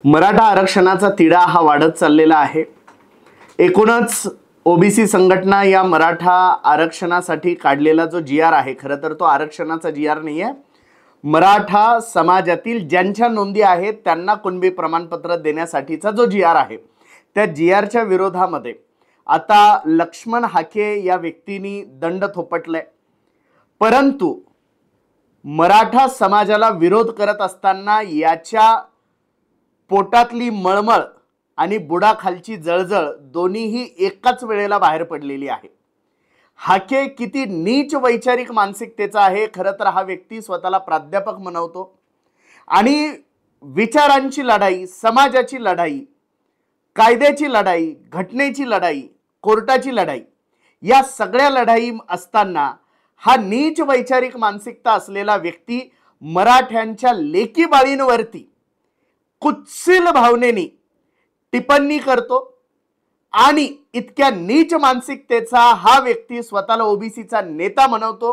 मराठा आरक्षणाचा तिढा हा वाढत चाललेला आहे। एकूणच ओबीसी संघटना या मराठा आरक्षणासाठी काढलेला जो जीआर आहे, खरं तर तो आरक्षणाचा जीआर नाही आहे, मराठा समाजातील ज्यांच्या नोंदी आहेत त्यांना कुणबी प्रमाणपत्र देण्यासाठीचा जो जीआर आहे, त्या जीआरच्या विरोधामध्ये आता लक्ष्मण हाके या व्यक्तीने दंड थोपटलाय। परंतु मराठा समाजाला विरोध करत असताना याच्या पोटातली मळमळ आणि बुडाखालची जळजळ दोन्हीही एकाच वेळेला बाहेर पडलेली आहे। हाके किती नीच वैचारिक मानसिकतेचा आहे। खरं तर हा व्यक्ती स्वतःला प्राध्यापक म्हणवतो आणि विचारांची लढाई, समाजाची लढाई, कायद्याची लढाई, घटनेची लढाई, कोर्टाची लढाई, या सगळ्या लढाई असताना हा नीच वैचारिक मानसिकता असलेला व्यक्ती मराठ्यांच्या लेकी बाळींवरती कुत्सिल भावनेने टिप्पणी करतो आणि इतक्या नीच मानसिकतेचा हा व्यक्ती स्वतःला ओबीसीचा नेता म्हणवतो।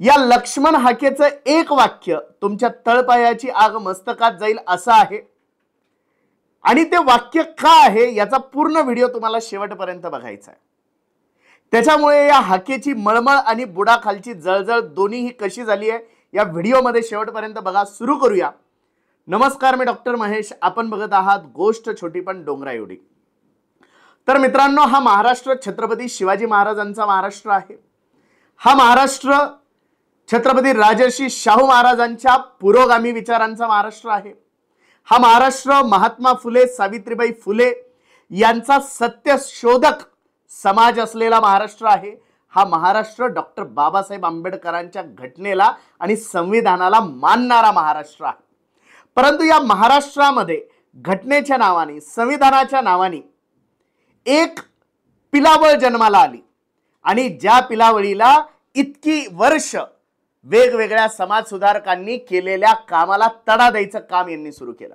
या लक्ष्मण हाकेचं एक वाक्य तुमच्या तळपायाची आग मस्तकात जाईल असं आहे आणि ते वाक्य का आहे याचा पूर्ण व्हिडिओ तुम्हाला शेवटपर्यंत बघायचा आहे। त्याच्यामुळे या हाकेची मळमळ आणि बुडाखालची जळजळ दोन्हीही कशी झाली आहे या व्हिडिओमध्ये शेवटपर्यंत बघा। सुरू करूया। नमस्कार, मी डॉक्टर महेश, आपण बघत आहात गोष्ट छोटी पण डोंगरा एवढी। तर मित्रांनो, हा महाराष्ट्र छत्रपती शिवाजी महाराजांचा महाराष्ट्र आहे। हा महाराष्ट्र छत्रपती राजर्षी शाहू महाराजांच्या पुरोगामी विचारांचा महाराष्ट्र आहे। हा महाराष्ट्र महात्मा फुले, सावित्रीबाई फुले यांचा सत्यशोधक समाज असलेला महाराष्ट्र आहे। हा महाराष्ट्र डॉक्टर बाबासाहेब आंबेडकरांच्या घटनेला आणि संविधानाला मानणारा महाराष्ट्र आहे। परंतु या महाराष्ट्रामध्ये घटनेच्या नावाने, संविधानाच्या नावाने एक पिलावळ जन्माला आली आणि ज्या पिलावळीला इतकी वर्ष वेगवेगळ्या समाज सुधारकांनी केलेल्या कामाला तडा द्यायचं काम यांनी सुरू केलं।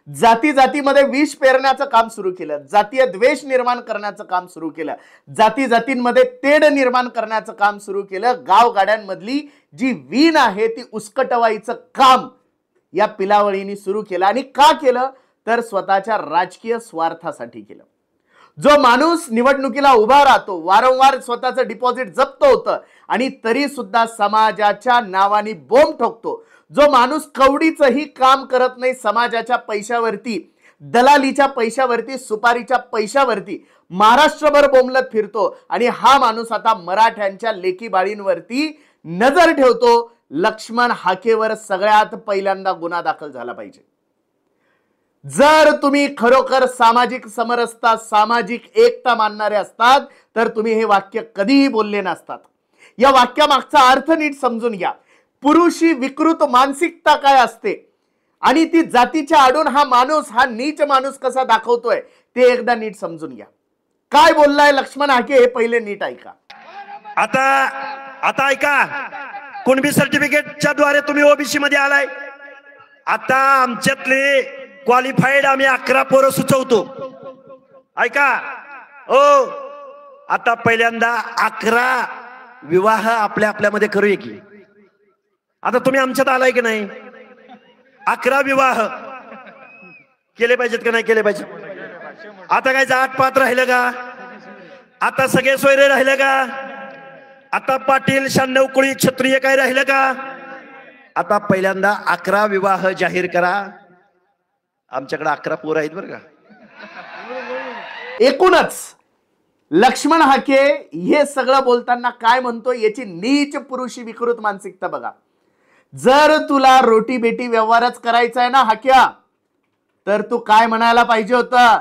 जाती जातीमध्ये विष पेरण्याचं काम सुरू केलं, जातीय द्वेष निर्माण करण्याचं काम सुरू केलं, जाती जातींमध्ये तेढ निर्माण करण्याचं काम सुरू केलं। गावगाड्यांमधली जी वीण आहे ती उस्कटवायचं काम या पिलावळीने सुरू केलं आणि का केलं तर स्वतःच्या राजकीय स्वार्थासाठी केलं। जो माणूस निवडणुकीला उभा राहतो, वारंवार स्वतःचं डिपॉझिट जप्त होतं आणि तरी सुद्धा समाजाच्या नावाने बोंब ठोकतो, जो माणूस कवडीचंही काम करत नाही, समाजाच्या पैशावरती, दलालीच्या पैशावरती, सुपारीच्या पैशावरती महाराष्ट्रभर बोंबलत फिरतो आणि हा माणूस आता मराठ्यांच्या लेकी बाळींवरती नजर ठेवतो। लक्ष्मण हाकेवर सगळ्यात पहिल्यांदा गुन्हा दाखल झाला पाहिजे। जर तुम्ही खरोखर सामाजिक समरसता, सामाजिक एकता मानणारे असतात तर तुम्ही हे वाक्य कधीही बोलले नसतात। या वाक्यामागचा अर्थ नीट समजून घ्या। पुरुषी विकृत मानसिकता काय असते आणि ती जातीच्या आडून हा माणूस, हा नीच माणूस कसा दाखवतोय ते एकदा नीट समजून घ्या। काय बोललाय लक्ष्मण हाके हे पहिले नीट ऐका। आता ऐका, कुणबी सर्टिफिकेटच्या द्वारे तुम्ही ओबीसी मध्ये आलाय। आता आमच्यातले क्वालिफाईड आम्ही 11 पोरं सुचवतो। ऐका ओ, आता पहिल्यांदा 11 विवाह आपल्यामध्ये करूया की। आता तुम्ही आमच्यात आलाय की नाही? 11 विवाह केले पाहिजेत का नाही केले पाहिजे? आता काय जात पात राहिलं का? आता सगळे सोयरे राहिले का? आता पाटील, 96 कुळी, क्षत्रिय काय राहिलं का? आता पहिल्यांदा 11 विवाह जाहीर करा। आमच्याकडे 11 पोरं आहेत बरं का। एकूणच लक्ष्मण हाके हे सगळं बोलताना काय म्हणतो याची नीच पुरुषी विकृत मानसिकता बघा। जर तुला रोटी बेटी व्यवहारच करायचा आहे ना हाक्या, तर तू काय म्हणायला पाहिजे होतं?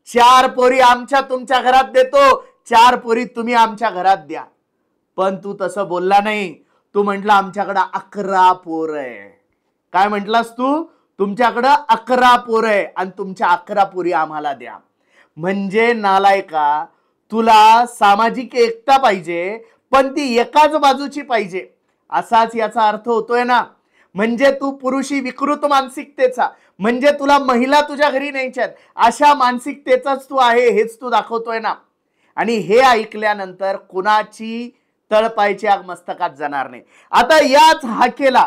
4 पोरी आमच्या तुमच्या घरात देतो, 4 पोरी तुम्ही आमच्या घरात द्या। पण तू तसं बोलला नाही। तू म्हटला आमच्याकडे 11 पोर आहे। काय म्हटलास तू? तुमच्याकडे 11 पोर आहे आणि तुमच्या 11 पोरी आम्हाला द्या। म्हणजे नालायका, तुला सामाजिक एकता पाहिजे पण ती एकाच बाजूची पाहिजे, असाच याचा अर्थ होतोय ना। म्हणजे तू पुरुषी विकृत मानसिकतेचा, म्हणजे तुला महिला तुझ्या घरी न्यायच्यात अशा मानसिकतेचाच तू आहे हेच तू दाखवतोय ना। आणि हे ऐकल्यानंतर कुणाची तळपायची आग मस्तकात जाणार नाही। आता याच हाकेला,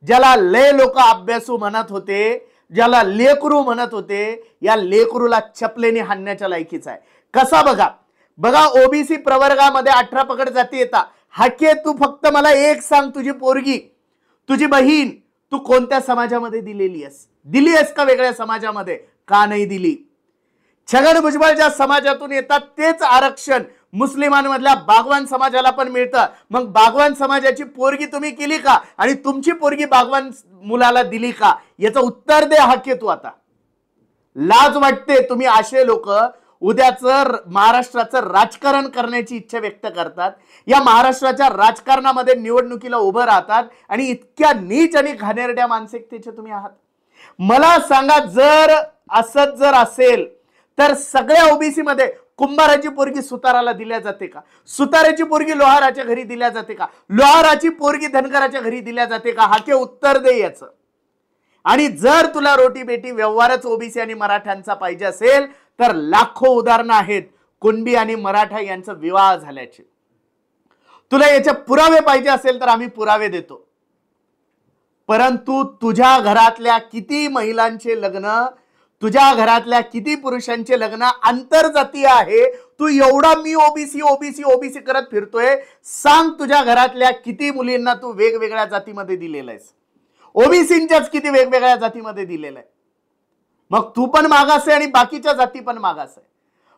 ज्याला लय लोक अभ्यासू म्हणत होते, ज्याला लेकरू म्हणत होते, या लेकरूला चपलेने हाणण्याच्या लायकीचा आहे. कसा बघा बघा, ओबीसी प्रवर्गामध्ये 18 पकड जाती येतात. हाके, तू फक्त मला एक सांग, तुझी पोरगी, तुझी बहीण तू कोणत्या समाजामध्ये दिलेली आहेस का वेगळ्या समाजामध्ये? का नाही दिली? छगन भुजबळ ज्या समाजातून येतात तेच आरक्षण मुस्लिमांमधल्या बागवान समाजाला पण मिळतं. मग बागवान समाजाची पोरगी तुम्ही केली का? आणि तुमची पोरगी बागवान मुलाला दिली का? याचं उत्तर दे हाके तू. आता लाज वाटते. तुम्ही असे लोक उद्याच महाराष्ट्राचं राजकारण करण्याची इच्छा व्यक्त करतात, या महाराष्ट्राच्या राजकारणामध्ये निवडणुकीला उभं राहतात आणि इतक्या नीच आणि घाणेरड्या मानसिकतेचे तुम्ही आहात. मला सांगा, जर असंच जर असेल तर सगळ्या ओबीसी मध्ये कुंभाराची पोरगी सुताराला दिल्या जाते का? सुताराची पोरगी लोहाराच्या घरी दिल्या जाते का? लोहाराची पोरगी धनगराच्या घरी दिल्या जाते का? हाके, उत्तर दे याचं. आणि जर तुला रोटी बेटी व्यवहारच ओबीसी आणि मराठ्यांचा पाहिजे असेल तर लाखो उदाहरणं आहेत कुणबी आणि मराठा यांचा विवाह झाल्याचे. तुला याचे पुरावे पाहिजे असेल तर आम्ही पुरावे देतो. परंतु तुझ्या घरातल्या किती महिलांचे लग्न, तुझ्या घरातल्या किती पुरुषांचे लग्न आंतरजातीय आहे? तू एवढा मी ओबीसी ओबीसी ओबीसी करत फिरतोय, सांग तुझ्या घरातल्या किती मुलींना तू वेगवेगळ्या जातीमध्ये दिलेला आहेस? ओबीसींच्याच किती वेगवेगळ्या जातीमध्ये दिलेलं आहे? मग तू पण मागास आहे आणि बाकीच्या जाती पण मागास आहे.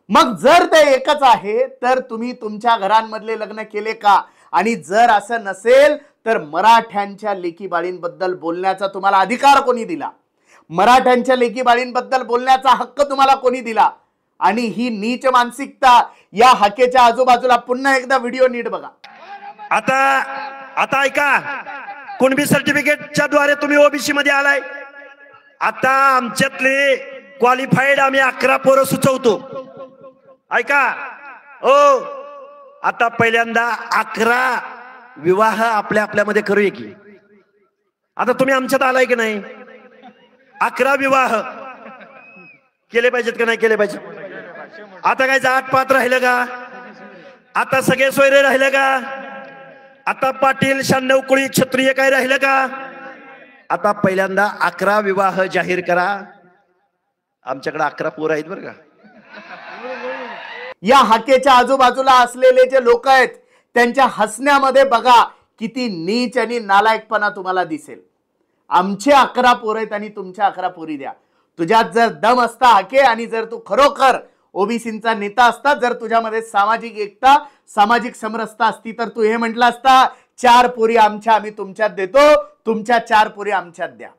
मग जर ते एकच आहे तर तुम्ही तुमच्या घरांमधले लग्न केले का? आणि जर असं नसेल तर मराठ्यांच्या लेकी बाळींबद्दल बोलण्याचा तुम्हाला अधिकार कोणी दिला? मराठ्यांच्या लेकी बाळींबद्दल बोलण्याचा हक्क तुम्हाला कोणी दिला? आणि ही नीच मानसिकता या हाकेच्या आजूबाजूला पुन्हा एकदा व्हिडिओ नीट बघा. आता ऐका, कुणबी सर्टिफिकेटच्या द्वारे तुम्ही ओबीसी मध्ये आलाय. आता आमच्यातले क्वालिफाईड आम्ही 11 पोरं सुचवतो. ऐका ओ, आता पहिल्यांदा 11 विवाह आपल्यामध्ये करूया की. आता तुम्ही आमच्यात आलाय की नाही? 11 विवाह केले पाहिजेत का नाही केले पाहिजे? आता काय जात पात राहिलं का? आता सगळे सोयरे राहिलं का? आता पाटील शान्नव कुळी क्षत्रिय काय राहिलं का? आता पहिल्यांदा 11 विवाह जाहीर करा. आमच्याकडे 11 पोरं आहेत बरं का. या हाकेच्या आजूबाजूला असलेले जे लोक आहेत त्यांच्या हसण्यामध्ये बघा किती नीच आणि नालायकपणा तुम्हाला दिसेल. आमचे 11 पोरं आहेत आणि तुमच्या 11 पोरी द्या. तुझ्यात जर दम असता हाके, आणि जर तू खरोखर ओबीसींचा नेता असता, जर तुझ्यामध्ये सामाजिक एकता, सामाजिक समरसता असती, तर तू हे म्हटलं असता, 4 पोरी आमच्या आम्ही तुमच्यात देतो, तुमच्या 4 पोरी आमच्यात द्या.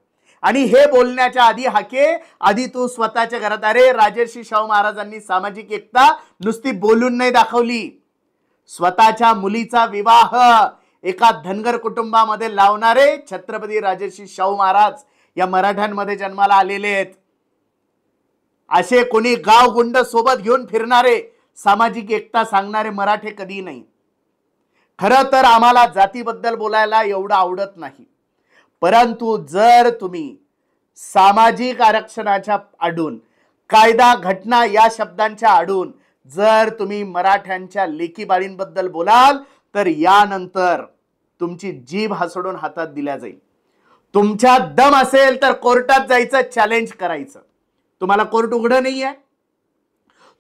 आणि हे बोलण्याच्या आधी हाके, आधी तू स्वतःच्या घरात, अरे राजर्षी शाहू महाराजांनी सामाजिक एकता नुसती बोलून नाही दाखवली, स्वतःच्या मुलीचा विवाह एका धनगर कुटुंबामध्ये लावणारे छत्रपती राजर्षी शाहू महाराज या मराठ्यांमध्ये जन्माला आलेले आहेत. असे कोणी गाव गुंड सोबत घेऊन फिरणारे, सामाजिक एकता सांगणारे मराठे कधी नाही. खरं तर आम्हाला जातीबद्दल बोलायला एवढं आवडत नाही, परंतु जर तुम्ही सामाजिक आरक्षणाच्या आडून, कायदा घटना या शब्दांच्या आडून जर तुम्ही मराठ्यांच्या लेकी बाळींबद्दल बोलाल तर यानंतर तुमची जीभ हसडून हातात दिल्या जाईल. तुमच्या दम असेल तर कोर्टात जायचं, चॅलेंज करायचं. तुम्हाला कोर्ट उघडं नाहीये.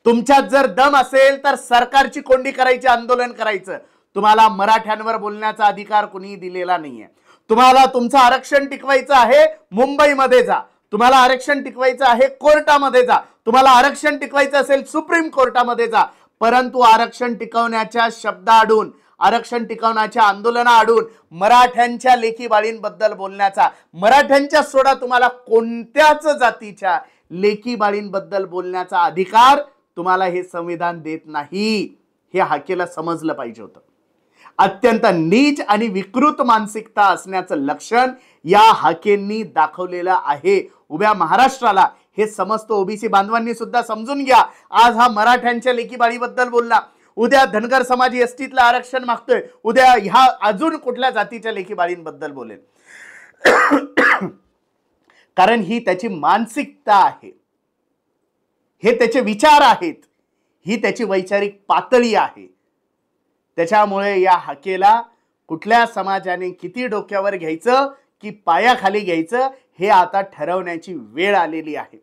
तुमच्यात जर दम असेल तर सरकारची कोंडी करायची, आंदोलन करायचं. तुम्हाला मराठ्यांवर बोलण्याचा अधिकार कोणी दिलेला नाहीये. तुम्हाला तुमचं आरक्षण टिकवायचं आहे, मुंबईमध्ये जा. तुम्हाला आरक्षण टिकवायचं आहे, कोर्टामध्ये जा. तुम्हाला आरक्षण टिकवायचं असेल, सुप्रीम कोर्टामध्ये जा. परंतु आरक्षण टिकवण्याच्या शब्दाआडून, आरक्षण टिकवण्याच्या आंदोलनाआडून मराठ्यांच्या लेकी बाळींबद्दल बोलण्याचा, मराठ्यांच्या सोडा तुम्हाला कोणत्याच जातीच्या लेकी बाळींबद्दल बोलण्याचा अधिकार तुम्हाला हे संविधान देत नाही. हे हाकेला समजलं पाहिजे होतं. अत्यंत नीच आणि विकृत मानसिकता असण्याचं लक्षण या हाकेंनी दाखवलेलं आहे. उभ्या महाराष्ट्राला हे समस्त ओबीसी बांधवांनी सुद्धा समजून घ्या. आज हा मराठ्यांच्या लेकीबाळीबद्दल बोलला, उद्या धनगर समाज एसटीतलं आरक्षण मागतोय, उद्या ह्या अजून कुठल्या जातीच्या लेकीबाळींबद्दल बोलेल. कारण ही त्याची मानसिकता आहे, हे त्याचे विचार आहेत, ही त्याची वैचारिक पातळी आहे. त्याच्यामुळे या हाकेला कुठल्या समाजाने किती डोक्यावर घ्यायचं, की पायाखाली घ्यायचं हे आता ठरवण्याची वेळ आलेली आहे.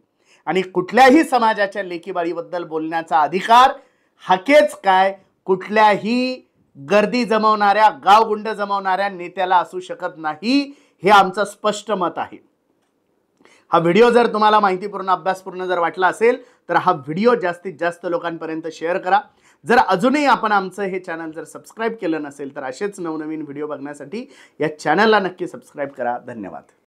आणि कुठल्याही समाजाच्या लेकीबाळीबद्दल बोलण्याचा अधिकार हाकेच काय कुठल्याही गर्दी जमवणाऱ्या गावगुंड जमवणाऱ्या नेत्याला असू शकत नाही, हे आमचं स्पष्ट मत आहे. हा व्हिडिओ जर तुम्हाला माहितीपूर्ण अभ्यासपूर्ण जर वाटला असेल तर हा व्हिडिओ जास्तीत जास्त लोकांपर्यंत शेअर करा. जर अजूनही आपण आमचं हे चॅनल जर सबस्क्राईब केलं नसेल तर असेच नवनवीन व्हिडिओ बघण्यासाठी या चॅनलला नक्की सबस्क्राईब करा. धन्यवाद.